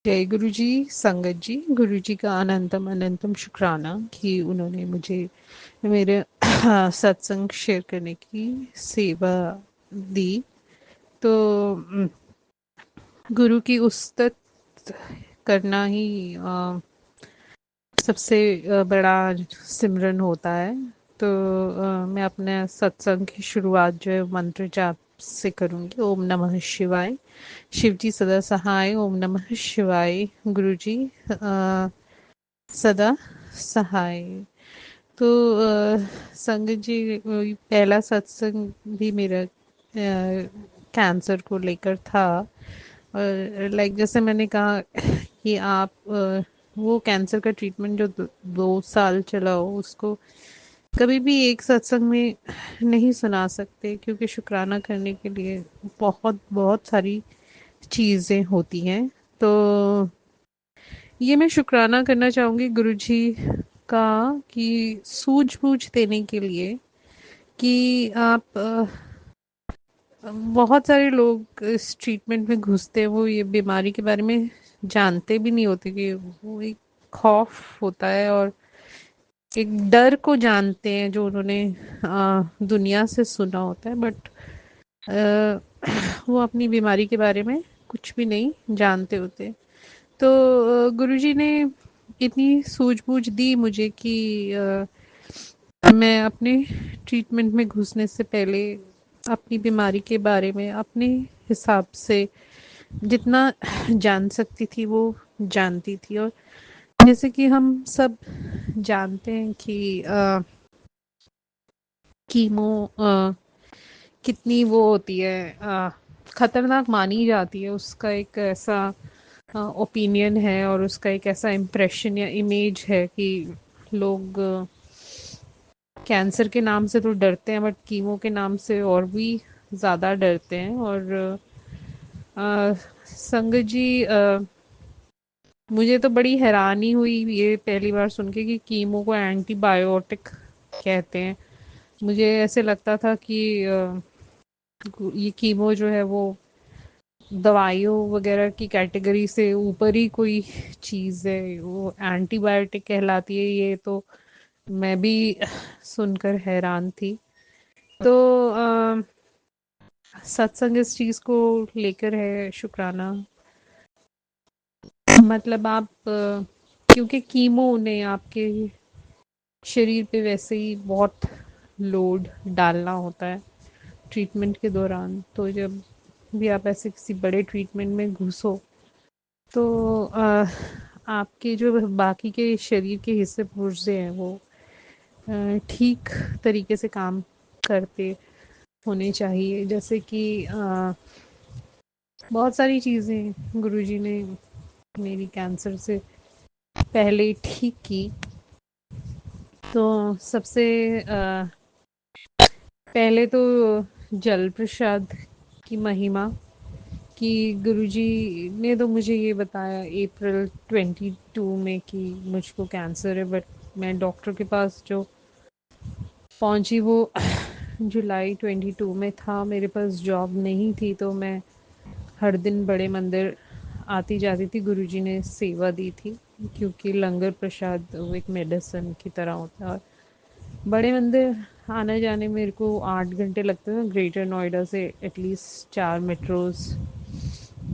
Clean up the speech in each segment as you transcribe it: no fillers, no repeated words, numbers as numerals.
जय गुरु जी। संगत जी, गुरु जी का अनंतम अनंतम शुक्राना कि उन्होंने मुझे मेरे सत्संग शेयर करने की सेवा दी। तो गुरु की उस्तत करना ही सबसे बड़ा सिमरन होता है। तो मैं अपने सत्संग की शुरुआत जो है मंत्र जाप से करूँगी। ओम नमः शिवाय। शिव जी सदा सहाय। ओम नमः शिवाय। गुरु जी सदा सहाय। तो संगत जी, पहला सत्संग भी मेरा कैंसर को लेकर था। और लाइक जैसे मैंने कहा कि आप वो कैंसर का ट्रीटमेंट जो 2 साल चला हो उसको कभी भी एक सत्संग में नहीं सुना सकते, क्योंकि शुक्राना करने के लिए बहुत बहुत सारी चीज़ें होती हैं। तो ये मैं शुक्राना करना चाहूँगी गुरु जी का कि सूझबूझ देने के लिए कि आप बहुत सारे लोग इस ट्रीटमेंट में घुसते हैं, वो ये बीमारी के बारे में जानते भी नहीं होते कि वो एक खौफ होता है और एक डर को जानते हैं जो उन्होंने दुनिया से सुना होता है। बट वो अपनी बीमारी के बारे में कुछ भी नहीं जानते होते। तो गुरुजी ने इतनी सूझबूझ दी मुझे कि मैं अपने ट्रीटमेंट में घुसने से पहले अपनी बीमारी के बारे में अपने हिसाब से जितना जान सकती थी वो जानती थी। और जैसे कि हम सब जानते हैं कि कीमो कितनी वो होती है, खतरनाक मानी जाती है। उसका एक ऐसा ओपिनियन है और उसका एक ऐसा इम्प्रेशन या इमेज है कि लोग कैंसर के नाम से तो डरते हैं, बट कीमो के नाम से और भी ज़्यादा डरते हैं। और संगत जी, मुझे तो बड़ी हैरानी हुई ये पहली बार सुन के कि कीमो को एंटीबायोटिक कहते हैं। मुझे ऐसे लगता था कि ये कीमो जो है वो दवाइयों वगैरह की कैटेगरी से ऊपर ही कोई चीज़ है, वो एंटीबायोटिक कहलाती है। ये तो मैं भी सुनकर हैरान थी। तो सत्संग इस चीज़ को लेकर है शुक्राना। मतलब आप क्योंकि कीमो ने आपके शरीर पे वैसे ही बहुत लोड डालना होता है ट्रीटमेंट के दौरान। तो जब भी आप ऐसे किसी बड़े ट्रीटमेंट में घुसो तो आपके जो बाकी के शरीर के हिस्से पुर्जे हैं वो ठीक तरीके से काम करते होने चाहिए। जैसे कि बहुत सारी चीज़ें गुरुजी ने मेरी कैंसर से पहले ठीक की। तो सबसे पहले तो जल प्रसाद की महिमा कि गुरुजी ने तो मुझे ये बताया अप्रैल 22 में कि मुझको कैंसर है। बट मैं डॉक्टर के पास जो पहुंची वो जुलाई 22 में था। मेरे पास जॉब नहीं थी तो मैं हर दिन बड़े मंदिर आती जाती थी। गुरुजी ने सेवा दी थी, क्योंकि लंगर प्रसाद वो एक मेडिसिन की तरह होता है। और बड़े मंदिर आने जाने मेरे को 8 घंटे लगते थे। ग्रेटर नोएडा से एटलीस्ट 4 मेट्रोज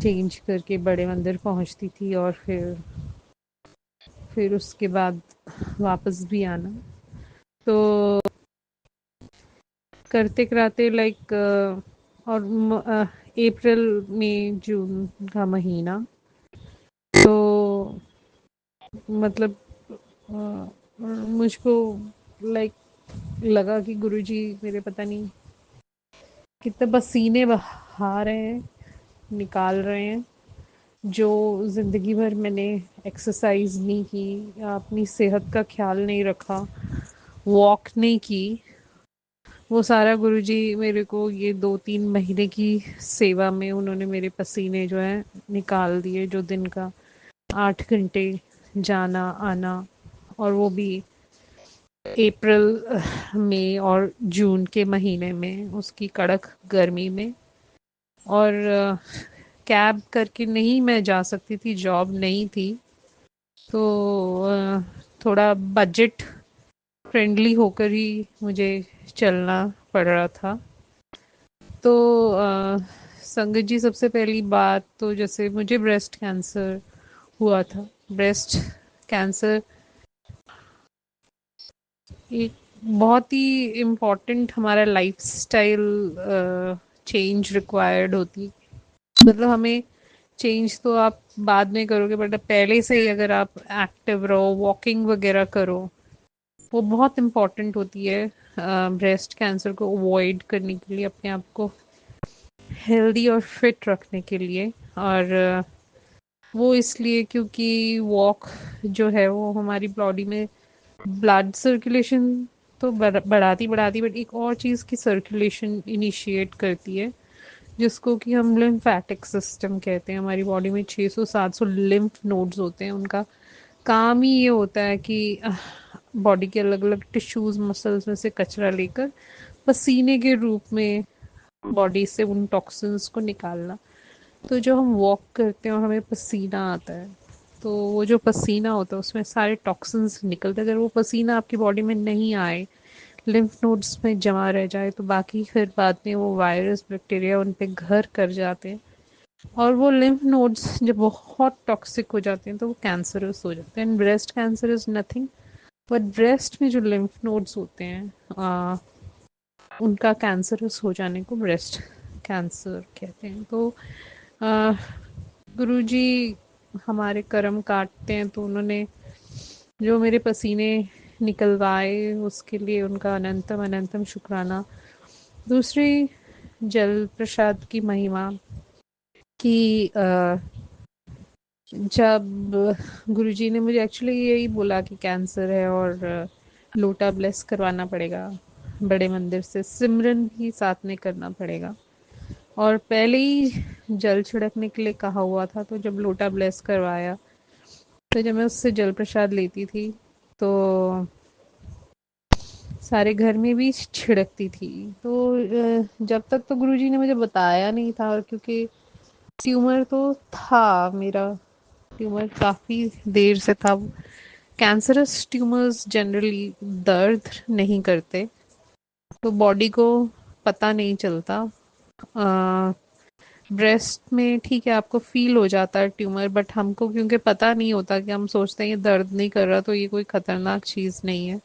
चेंज करके बड़े मंदिर पहुंचती थी और फिर उसके बाद वापस भी आना। तो करते कराते लाइक और अप्रैल मई जून का महीना, तो मतलब मुझको लाइक लगा कि गुरुजी मेरे पता नहीं कितने पसीने बहा रहे हैं, निकाल रहे हैं। जो ज़िंदगी भर मैंने एक्सरसाइज नहीं की या अपनी सेहत का ख्याल नहीं रखा, वॉक नहीं की, वो सारा गुरुजी मेरे को ये 2-3 महीने की सेवा में उन्होंने मेरे पसीने जो है निकाल दिए। जो दिन का 8 घंटे जाना आना, और वो भी अप्रैल मई और जून के महीने में उसकी कड़क गर्मी में। और कैब करके नहीं मैं जा सकती थी, जॉब नहीं थी। तो थोड़ा बजट फ्रेंडली होकर ही मुझे चलना पड़ रहा था। तो संगत जी, सबसे पहली बात तो जैसे मुझे ब्रेस्ट कैंसर हुआ था। ब्रेस्ट कैंसर एक बहुत ही इम्पोर्टेंट हमारा लाइफस्टाइल चेंज रिक्वायर्ड होती, मतलब हमें चेंज तो आप बाद में करोगे, बट पहले से ही अगर आप एक्टिव रहो, वॉकिंग वगैरह करो, वो बहुत इम्पोर्टेंट होती है ब्रेस्ट कैंसर को अवॉइड करने के लिए, अपने आप को हेल्दी और फिट रखने के लिए। और वो इसलिए क्योंकि वॉक जो है वो हमारी बॉडी में ब्लड सर्कुलेशन तो बढ़ाती बढ़ाती, बट एक और चीज़ की सर्कुलेशन इनिशिएट करती है, जिसको कि हम लिम्फेटिक सिस्टम कहते हैं। हमारी बॉडी में 600-700 लिम्फ नोड्स होते हैं। उनका काम ही ये होता है कि बॉडी के अलग अलग टिश्यूज मसल्स में से कचरा लेकर पसीने के रूप में बॉडी से उन टॉक्सिन्स को निकालना। तो जो हम वॉक करते हैं और हमें पसीना आता है, तो वो जो पसीना होता है उसमें सारे टॉक्सिन्स निकलते हैं। अगर वो पसीना आपकी बॉडी में नहीं आए, लिम्फ नोड्स में जमा रह जाए, तो बाकी फिर बाद में वो वायरस बैक्टीरिया उन पे घर कर जाते हैं। और वो लिम्फ नोड्स जब बहुत टॉक्सिक हो जाते हैं तो वो कैंसरस हो जाते हैं। And breast cancer is nothing but breast में जो लिम्फ नोड्स होते हैं, उनका कैंसरस हो जाने को ब्रेस्ट कैंसर कहते हैं। तो आ, गुरुजी हमारे कर्म काटते हैं, तो उन्होंने जो मेरे पसीने निकलवाए उसके लिए उनका अनंतम अनंतम शुक्राना। दूसरी, जल प्रसाद की महिमा कि जब गुरुजी ने मुझे एक्चुअली यही बोला कि कैंसर है और लोटा ब्लेस करवाना पड़ेगा, बड़े मंदिर से सिमरन भी साथ में करना पड़ेगा, और पहले ही जल छिड़कने के लिए कहा हुआ था। तो जब लोटा ब्लेस करवाया, तो जब मैं उससे जल प्रसाद लेती थी, तो सारे घर में भी छिड़कती थी। तो जब तक तो गुरुजी ने मुझे बताया नहीं था, और क्योंकि ट्यूमर तो था मेरा, ट्यूमर काफ़ी देर से था। कैंसरस ट्यूमर्स जनरली दर्द नहीं करते, तो बॉडी को पता नहीं चलता। ब्रेस्ट में ठीक है, आपको फील हो जाता है ट्यूमर, बट हमको क्योंकि पता नहीं होता, कि हम सोचते हैं ये दर्द नहीं कर रहा तो ये कोई खतरनाक चीज़ नहीं है,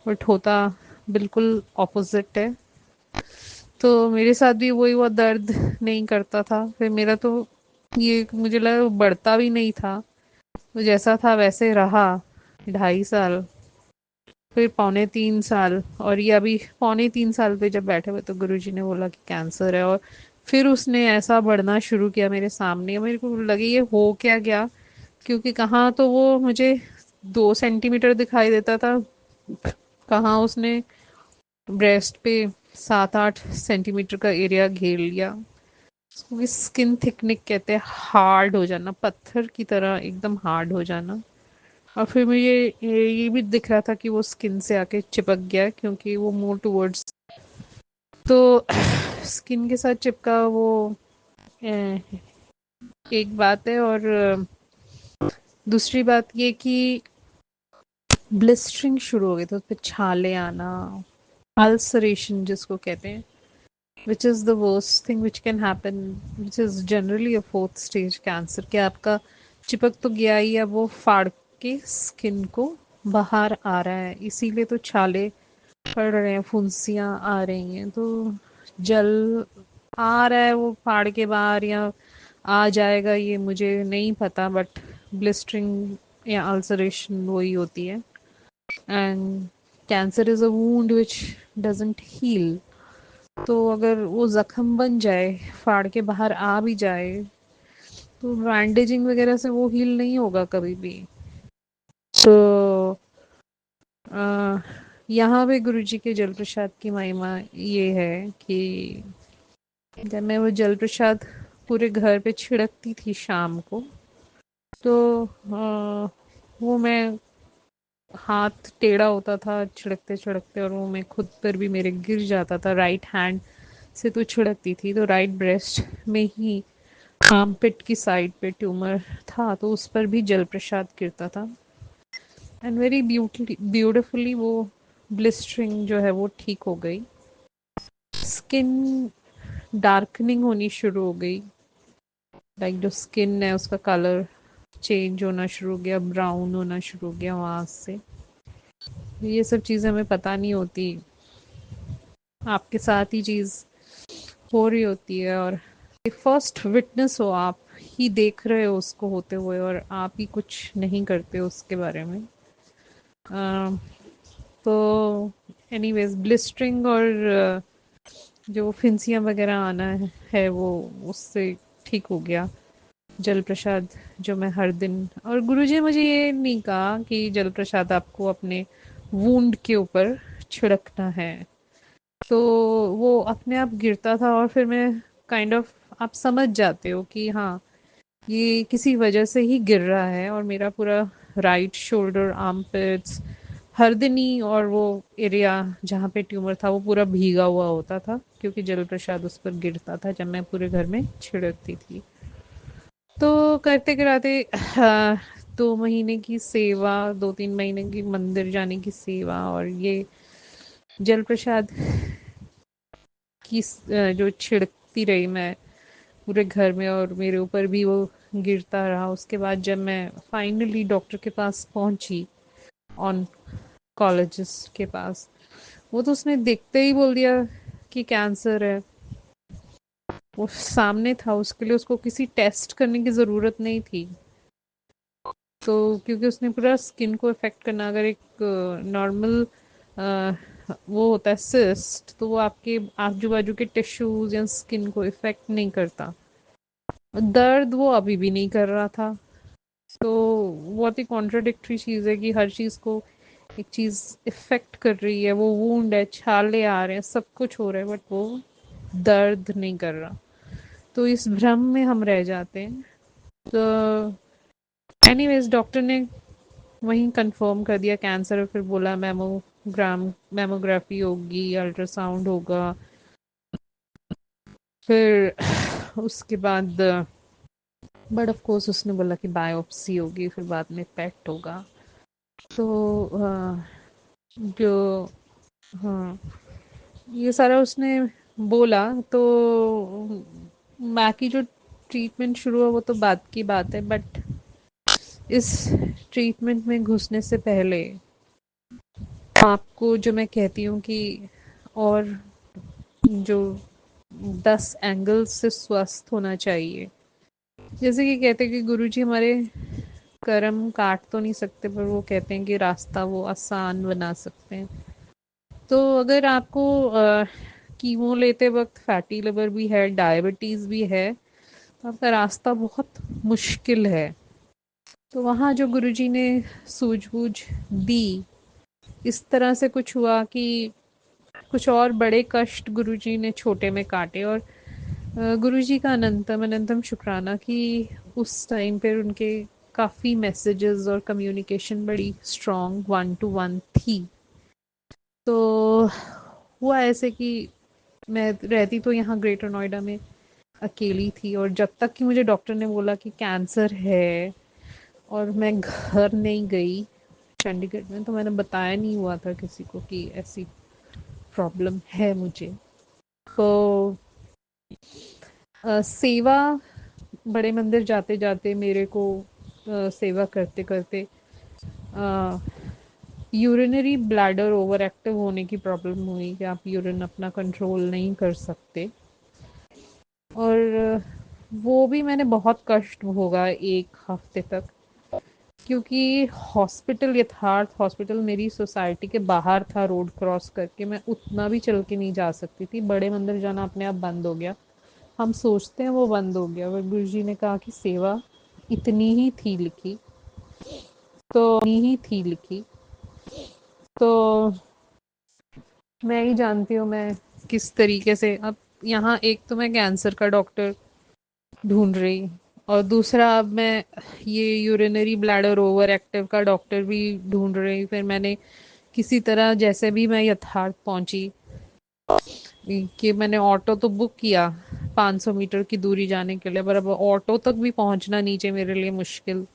बट होता बिल्कुल ऑपोजिट है। तो मेरे साथ भी वही हुआ, दर्द नहीं करता था। फिर मेरा तो ये मुझे लगा बढ़ता भी नहीं था, तो जैसा था वैसे रहा 2.5 साल, फिर 2.75 साल, और ये अभी 2.75 साल पे जब बैठे हुए तो गुरुजी ने बोला कि कैंसर है। और फिर उसने ऐसा बढ़ना शुरू किया मेरे सामने, मेरे को लगे ये हो क्या गया, क्योंकि कहाँ तो वो मुझे 2 सेंटीमीटर दिखाई देता था, कहाँ उसने ब्रेस्ट पे 7-8 सेंटीमीटर का एरिया घेर लिया। उसको स्किन थिकनिक कहते हैं, हार्ड हो जाना, पत्थर की तरह एकदम हार्ड हो जाना। और फिर मुझे ये भी दिख रहा था कि वो स्किन से आके चिपक गया, क्योंकि वो मोर टूवर्ड्स, तो स्किन के साथ चिपका वो अ, एक बात है। और दूसरी बात ये कि ब्लिस्टरिंग शुरू हो गई, तो उस पर छाले आना, अल्सरेशन जिसको कहते हैं, which is the worst thing which can happen, which is generally a 4th stage cancer. कि आपका चिपक तो गया ही, अब वो फाड़ के स्किन को बाहर आ रहा है, इसीलिए तो छाले पड़ रहे हैं, फुंसियाँ आ रही हैं। तो जल आ रहा है वो फाड़ के बाहर, या आ जाएगा ये मुझे नहीं पता, बट ब्लिस्टरिंग या अल्सरेशन वही होती है। And cancer is a wound which doesn't heal. तो अगर वो जख्म बन जाए, फाड़ के बाहर आ भी जाए, तो बैंडेजिंग वगैरह से वो हील नहीं होगा कभी भी। तो अ, यहाँ पे गुरुजी के जल प्रसाद की महिमा ये है कि जब मैं वो जल प्रसाद पूरे घर पे छिड़कती थी शाम को, तो वो मैं हाथ टेढ़ा होता था छिड़कते छिड़कते, और वो मैं खुद पर भी मेरे गिर जाता था। राइट हैंड से तो छिड़कती थी, तो राइट ब्रेस्ट में ही आर्मपिट की साइड पे ट्यूमर था, तो उस पर भी जल प्रसाद गिरता था। एंड वेरी ब्यूटिफुली वो ब्लिस्टरिंग जो है वो ठीक हो गई। स्किन डार्कनिंग होनी शुरू हो गई, लाइक जो स्किन है उसका कलर चेंज होना शुरू हो गया, ब्राउन होना शुरू हो गया वहां से। ये सब चीज़ें हमें पता नहीं होती, आपके साथ ही चीज़ हो रही होती है, और फर्स्ट विटनेस हो, आप ही देख रहे हो उसको होते हुए और आप ही कुछ नहीं करते हो उसके बारे में। अ, तो एनीवेज ब्लिस्टरिंग और जो फिंसियाँ वगैरह आना है वो उससे ठीक हो गया। जल प्रसाद जो मैं हर दिन, और गुरुजी ने मुझे ये नहीं कहा कि जल प्रसाद आपको अपने वूंड के ऊपर छिड़कना है, तो वो अपने आप गिरता था और फिर मैं काइंड ऑफ, आप समझ जाते हो कि हाँ ये किसी वजह से ही गिर रहा है। और मेरा पूरा राइट शोल्डर, आर्म पिट्स, हरदनी और वो एरिया जहाँ पे ट्यूमर था वो पूरा भीगा हुआ होता था, क्योंकि जल प्रसाद उस पर गिरता था जब मैं पूरे घर में छिड़कती थी। तो करते कराते 2 महीने की सेवा, 2-3 महीने की मंदिर जाने की सेवा, और ये जल प्रसाद की जो छिड़कती रही मैं पूरे घर में, और मेरे ऊपर भी वो गिरता रहा। उसके बाद जब मैं फाइनली डॉक्टर के पास पहुंची, ऑन कॉलेजिस्ट के पास, वो तो उसने देखते ही बोल दिया कि कैंसर है। वो सामने था, उसके लिए उसको किसी टेस्ट करने की ज़रूरत नहीं थी। तो क्योंकि उसने पूरा स्किन को इफेक्ट करना, अगर एक नॉर्मल वो होता है सिस्ट, तो वो आपके आजू बाजू के टिश्यूज या स्किन को इफेक्ट नहीं करता। दर्द वो अभी भी नहीं कर रहा था। तो बहुत ही कॉन्ट्राडिक्टरी चीज़ है कि हर चीज़ को एक चीज़ इफेक्ट कर रही है, वो वूंड है, छाले आ रहे हैं, सब कुछ हो रहा है, बट वो दर्द नहीं कर रहा। तो इस भ्रम में हम रह जाते हैं। तो एनीवेज डॉक्टर ने वहीं कंफर्म कर दिया कैंसर, और फिर बोला मेमोग्राफी होगी, अल्ट्रासाउंड होगा, फिर उसके बाद बट ऑफ कोर्स उसने बोला कि बायोप्सी होगी, फिर बाद में पेट होगा। तो जो, हाँ, ये सारा उसने बोला। तो बाकी जो ट्रीटमेंट शुरू हुआ वो तो बात की बात है, बट इस ट्रीटमेंट में घुसने से पहले आपको जो मैं कहती हूँ कि, और जो 10 एंगल से स्वस्थ होना चाहिए। जैसे कि कहते हैं कि गुरुजी हमारे कर्म काट तो नहीं सकते, पर वो कहते हैं कि रास्ता वो आसान बना सकते हैं। तो अगर आपको कीमो लेते वक्त फैटी लिवर भी है, डायबिटीज़ भी है, तो आपका रास्ता बहुत मुश्किल है। तो वहाँ जो गुरुजी ने सूझबूझ दी, इस तरह से कुछ हुआ कि कुछ और बड़े कष्ट गुरुजी ने छोटे में काटे। और गुरुजी का अनंतम अनंतम शुक्राना कि उस टाइम पर उनके काफ़ी मैसेजेस और कम्युनिकेशन बड़ी स्ट्रॉन्ग 1-to-1 थी। तो हुआ ऐसे कि मैं रहती तो यहाँ ग्रेटर नोएडा में अकेली थी, और जब तक कि मुझे डॉक्टर ने बोला कि कैंसर है, और मैं घर नहीं गई चंडीगढ़ में, तो मैंने बताया नहीं हुआ था किसी को कि ऐसी प्रॉब्लम है मुझे। तो सेवा, बड़े मंदिर जाते जाते मेरे को सेवा करते करते यूरिनरी ब्लैडर ओवर एक्टिव होने की प्रॉब्लम हुई, कि आप यूरिन अपना कंट्रोल नहीं कर सकते। और वो भी मैंने बहुत कष्ट भोगा 1 हफ्ते तक, क्योंकि हॉस्पिटल, यथार्थ हॉस्पिटल मेरी सोसाइटी के बाहर था, रोड क्रॉस करके मैं उतना भी चल के नहीं जा सकती थी। बड़े मंदिर जाना अपने आप बंद हो गया, हम सोचते हैं वो बंद हो गया, पर गुरु जी ने कहा कि सेवा इतनी ही थी लिखी, तो इतनी ही थी लिखी। तो मैं ही जानती हूँ मैं किस तरीके से, अब यहाँ एक तो मैं कैंसर का डॉक्टर ढूंढ रही, और दूसरा अब मैं ये यूरिनरी ब्लैडर ओवर एक्टिव का डॉक्टर भी ढूंढ रही। फिर मैंने किसी तरह जैसे भी मैं यथार्थ पहुंची, कि मैंने ऑटो तो बुक किया, 500 मीटर की दूरी जाने के लिए, पर अब ऑटो तक भी पहुंचना नीचे मेरे लिए मुश्किल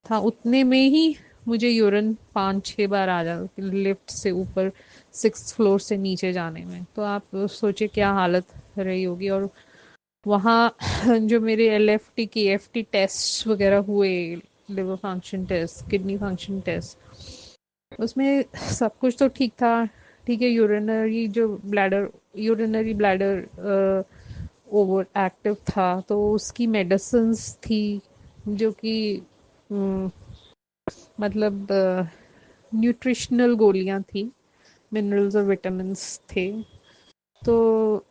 था। उतने में ही मुझे यूरिन 5-6 बार आ जाता लिफ्ट से ऊपर, 6th फ्लोर से नीचे जाने में। तो आप सोचिए क्या हालत रही होगी। और वहाँ जो मेरे LFT की FT टेस्ट वगैरह हुए, liver function test, kidney function test, उसमें सब कुछ तो ठीक था। ठीक है, यूरिनरी ब्लैडर ओवर एक्टिव था, तो उसकी मेडिसिन्स थी जो कि अम, मतलब न्यूट्रिशनल गोलियां थी, मिनरल्स और विटामिन्स थे। तो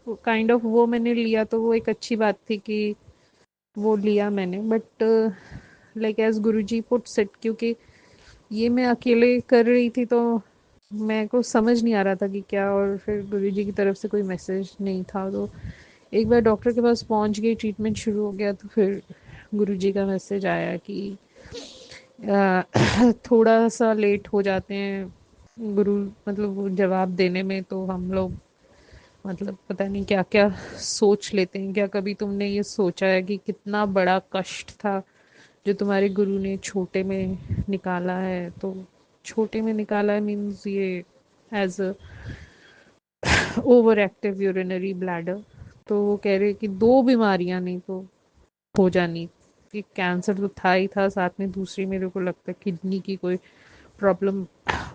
काइंड ऑफ वो मैंने लिया, तो वो एक अच्छी बात थी कि वो लिया मैंने। But like as Guruji puts it, क्योंकि ये मैं अकेले कर रही थी, तो मैं को समझ नहीं आ रहा था कि क्या। और फिर गुरुजी की तरफ से कोई मैसेज नहीं था। तो एक बार डॉक्टर के पास पहुंच गई, ट्रीटमेंट शुरू हो गया, तो फिर गुरुजी का मैसेज आया कि थोड़ा सा लेट हो जाते हैं गुरु, मतलब वो जवाब देने में। तो हम लोग मतलब पता नहीं क्या क्या सोच लेते हैं। क्या कभी तुमने ये सोचा है कि कितना बड़ा कष्ट था जो तुम्हारे गुरु ने छोटे में निकाला है? तो छोटे में निकाला है मीन्स ये as a overactive urinary bladder. तो वो कह रहे कि दो बीमारियां नहीं तो हो जानी। एक कैंसर तो था ही था, साथ में दूसरी मेरे को लगता है किडनी की कोई प्रॉब्लम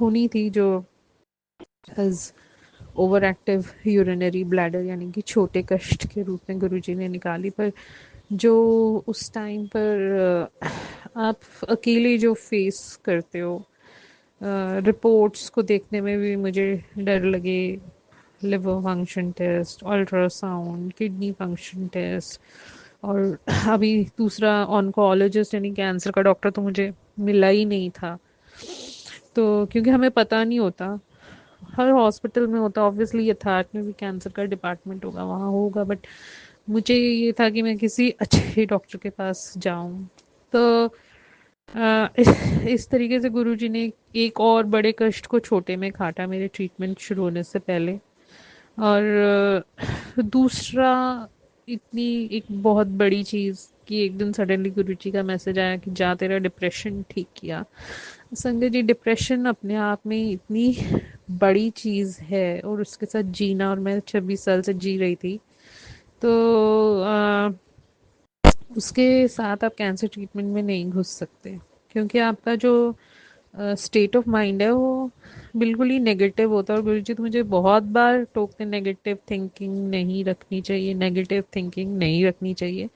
होनी थी, जो as overactive urinary bladder यानी कि छोटे कष्ट के रूप में गुरुजी ने निकाली। पर जो उस टाइम पर आप अकेले जो फेस करते हो, रिपोर्ट्स को देखने में भी मुझे डर लगे। Liver function test, ultrasound, kidney function test, और अभी दूसरा ऑन्कोलॉजिस्ट यानी कैंसर का डॉक्टर तो मुझे मिला ही नहीं था। तो क्योंकि हमें पता नहीं होता, हर हॉस्पिटल में होता ऑब्वियसली, यथार्थ में भी कैंसर का डिपार्टमेंट होगा, वहाँ होगा, बट मुझे ये था कि मैं किसी अच्छे डॉक्टर के पास जाऊं। तो इस तरीके से गुरुजी ने एक और बड़े कष्ट को छोटे में काटा मेरे ट्रीटमेंट शुरू होने से पहले। और दूसरा, इतनी एक बहुत बड़ी चीज़ कि एक दिन सडनली गुरुजी का मैसेज आया कि जा तेरा डिप्रेशन ठीक किया। संजय जी, डिप्रेशन अपने आप में इतनी बड़ी चीज़ है और उसके साथ जीना, और मैं 26 साल से जी रही थी। तो उसके साथ आप कैंसर ट्रीटमेंट में नहीं घुस सकते, क्योंकि आपका जो स्टेट ऑफ माइंड है वो बिल्कुल ही नेगेटिव होता है। और गुरुजी तो मुझे बहुत बार टोकते, नेगेटिव थिंकिंग नहीं रखनी चाहिए, नेगेटिव थिंकिंग नहीं रखनी चाहिए।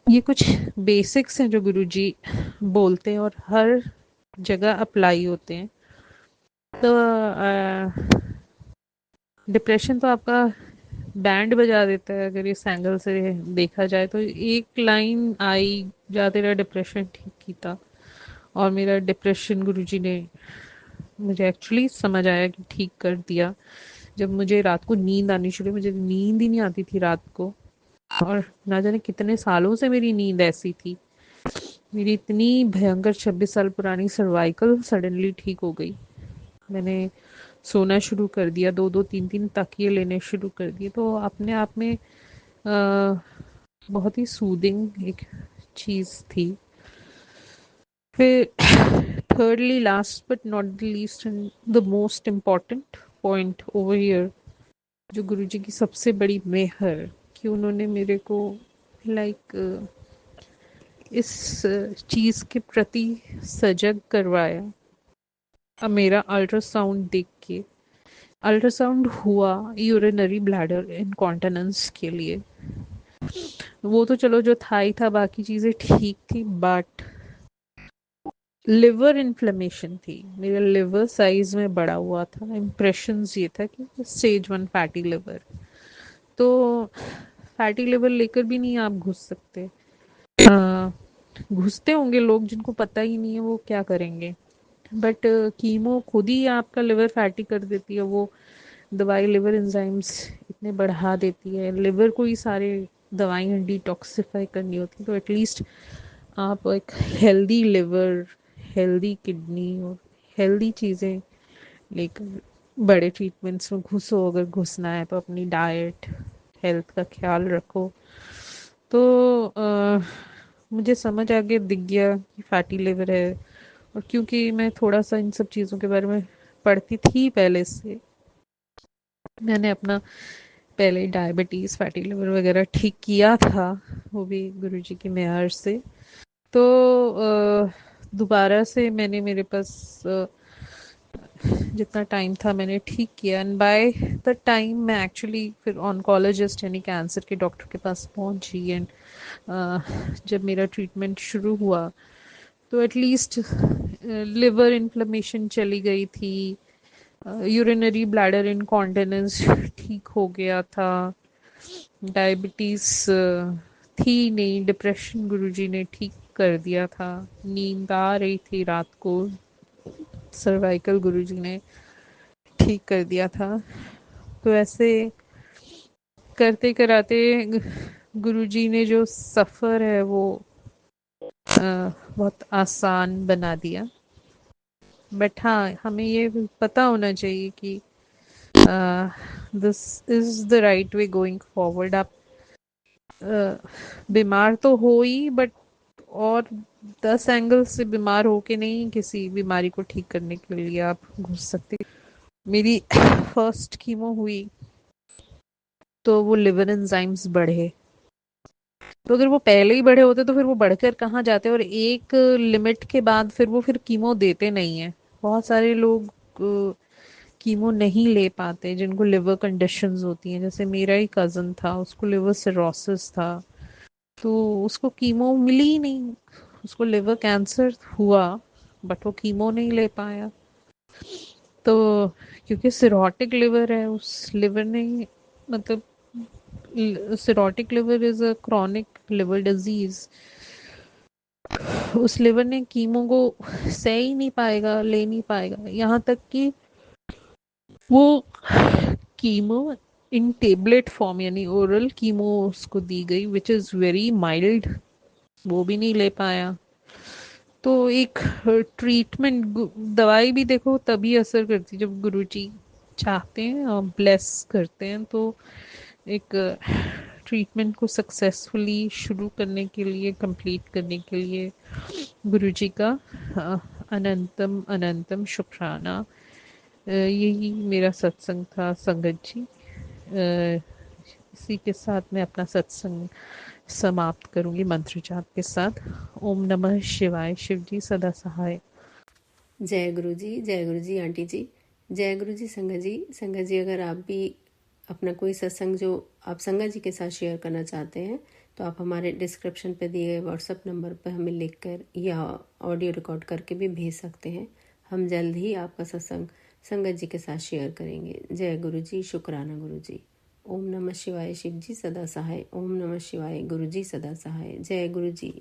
ये कुछ बेसिक्स हैं जो गुरुजी बोलते हैं और हर जगह अप्लाई होते हैं। तो डिप्रेशन तो आपका बैंड बजा देता है अगर इस एंगल से देखा जाए। तो एक लाइन आई, जा तेरा डिप्रेशन ठीक किया। और मेरा डिप्रेशन गुरुजी ने, मुझे एक्चुअली समझ आया कि ठीक कर दिया जब मुझे रात को नींद आनी शुरू हुई। मुझे नींद ही नहीं आती थी रात को, और ना जाने कितने सालों से मेरी नींद ऐसी थी। मेरी इतनी भयंकर 26 साल पुरानी सर्वाइकल सडनली ठीक हो गई। मैंने सोना शुरू कर दिया, 2-2 3-3 तकिए लेने शुरू कर दिए। तो अपने आप में बहुत ही सूदिंग एक चीज़ थी। फिर thirdly, last but not the least and the most important point over here, जो गुरुजी की सबसे बड़ी मेहर कि उन्होंने मेरे को लाइक इस चीज़ के प्रति सजग करवाया। अब मेरा अल्ट्रासाउंड देख के, अल्ट्रासाउंड हुआ यूरिनरी ब्लैडर इनकॉन्टिनेंस के लिए। वो तो चलो जो था ही था, बाकी चीज़ें ठीक थी, बट लिवर इन्फ्लेमेशन थी। मेरा लिवर साइज में बड़ा हुआ था। इम्प्रेशन ये था कि स्टेज 1 फैटी लिवर। तो फैटी लिवर लेकर भी नहीं आप घुस सकते। घुसते होंगे लोग जिनको पता ही नहीं है वो क्या करेंगे, बट कीमो खुद ही आपका लिवर फैटी कर देती है। वो दवाई लिवर एंजाइम्स इतने बढ़ा देती है, लिवर को ही सारे दवाइयाँ डिटॉक्सिफाई करनी होती है। तो एटलीस्ट आप एक हेल्दी लिवर, हेल्दी किडनी और हेल्दी चीज़ें लेकर बड़े ट्रीटमेंट्स में घुसो, अगर घुसना है तो अपनी डाइट, हेल्थ का ख्याल रखो। तो मुझे समझ आ गया, दिख गया कि फैटी लिवर है। और क्योंकि मैं थोड़ा सा इन सब चीज़ों के बारे में पढ़ती थी पहले से, मैंने अपना पहले डायबिटीज़ फैटी लिवर वगैरह ठीक किया था, वो भी गुरुजी की मेहर से। तो दोबारा से मैंने, मेरे पास जितना टाइम था मैंने ठीक किया, एंड बाय द टाइम मैं एक्चुअली फिर ऑन्कोलॉजिस्ट यानी कैंसर के डॉक्टर के पास पहुंची। एंड जब मेरा ट्रीटमेंट शुरू हुआ तो एटलीस्ट लिवर इन्फ्लेमेशन चली गई थी, यूरिनरी ब्लैडर इनकॉन्टिनेंस ठीक हो गया था, डायबिटीज थी नहीं, डिप्रेशन गुरुजी ने ठीक कर दिया था, नींद आ रही थी रात को, सर्वाइकल गुरुजी ने ठीक कर दिया था। तो ऐसे करते कराते गुरुजी ने जो सफ़र है वो बहुत आसान बना दिया। बट हाँ, हमें ये पता होना चाहिए कि this is the right way going forward. आप बीमार तो हो ही, बट और 10 एंगल से बीमार होके नहीं किसी बीमारी को ठीक करने के लिए आप घुस सकते। मेरी फर्स्ट कीमो हुई तो वो लिवर एंजाइम्स बढ़े। तो अगर वो पहले ही बड़े होते तो फिर वो बढ़कर कहाँ जाते, और एक लिमिट के बाद फिर वो फिर कीमो देते नहीं है। बहुत सारे लोग कीमो नहीं ले पाते जिनको लिवर कंडीशंस होती हैं। जैसे मेरा ही कज़न था, उसको लिवर सिरोसिस था, तो उसको कीमो मिली ही नहीं। उसको लिवर कैंसर हुआ बट वो कीमो नहीं ले पाया। तो क्योंकि सिरोटिक लिवर है उस लिवर ने, मतलब cirrhotic liver is a chronic liver disease, उस लिवर ने कीमो को सह ही नहीं पाएगा, ले नहीं पाएगा। यहाँ तक कि वो कीमो इन टेबलेट फॉर्म यानी ओरल कीमो उसको दी गई विच इज़ वेरी माइल्ड, वो भी नहीं ले पाया। तो एक ट्रीटमेंट, दवाई भी देखो तभी असर करती है जब गुरुजी चाहते हैं और ब्लेस करते हैं। तो एक ट्रीटमेंट को सक्सेसफुली शुरू करने के लिए, कंप्लीट करने के लिए गुरुजी का अ, अनंतम अनंतम शुक्राना। यही मेरा सत्संग था संगत जी। इसी के साथ मैं अपना सत्संग समाप्त करूंगी मंत्र जाप के साथ। ओम नमः शिवाय। शिव जी सदा सहाय। जय गुरु जी आंटी जी, जय गुरु जी संगत जी। संगत जी, अगर आप भी अपना कोई सत्संग जो आप संगत जी के साथ शेयर करना चाहते हैं तो आप हमारे डिस्क्रिप्शन पे दिए गए व्हाट्सएप नंबर पर हमें लिखकर या ऑडियो रिकॉर्ड करके भी भेज सकते हैं। हम जल्द ही आपका सत्संग संगत जी के साथ शेयर करेंगे। जय गुरु जी, शुक्राना गुरु जी। ओम नमः शिवाय। शिव जी सदा सहाय। ओम नमः शिवाय। गुरु जी सदा सहाय। जय गुरु जी।